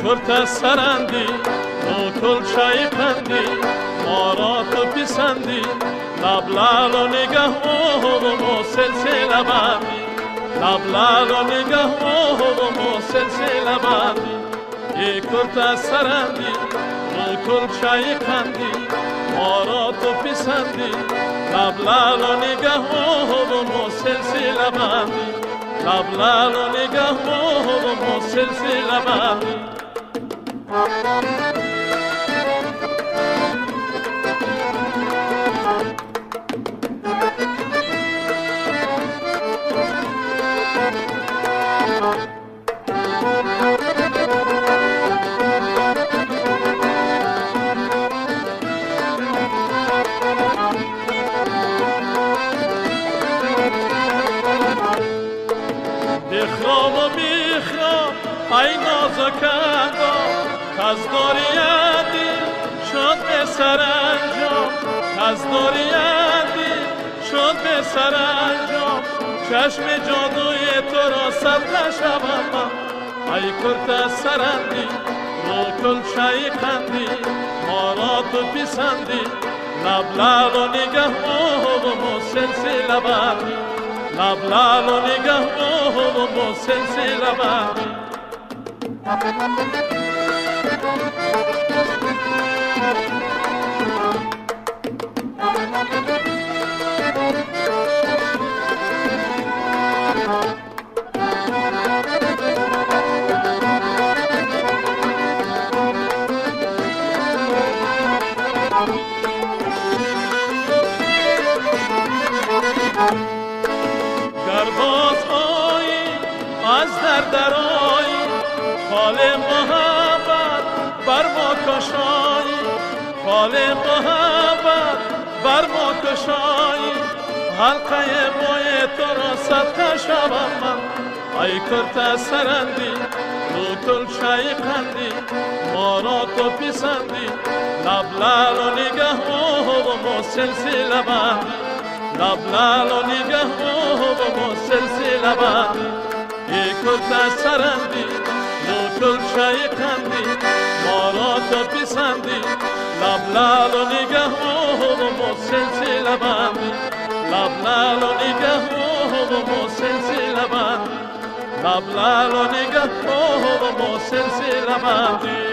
کرت سرندی تو کل شای پندی ما را تو پسندی لبلال و نگه و سلسله بندی لبلال و نگه و سلسله بندی کرت سرندی تو کل شای پندی ما را تو پسندی لبلال و نگه و سلسله بندی لبلال و نگه و سلسله بندی بخرام و بیخرام ای نازکندام از داریدی شد به سرانجام از داریدی شد به سرانجام چشم جادوی تو را سد نشوم ای کرت سرندی رو کل شای خندی ما را تو پسندی لبلال و نگه و سلسله بندی لبلال و نگه و سلسله بندی گرباز آیی از در آیی حال محبت بر ما کشایی حال محبت بر ما کشایی حلقه موی تو را صد شوم من ای کرت سرندی رو کل شای خندی ما را تو پسندی لبلال و نگه و سلسله بندی لبلال و نگه و سلسله بندی کرت سرندی رو کل شای خندی ما را تو پسندی لبلال و نگه و سلسله بندی لبلال و نگه و سلسله بندی لبلال و نگه و سلسله بندی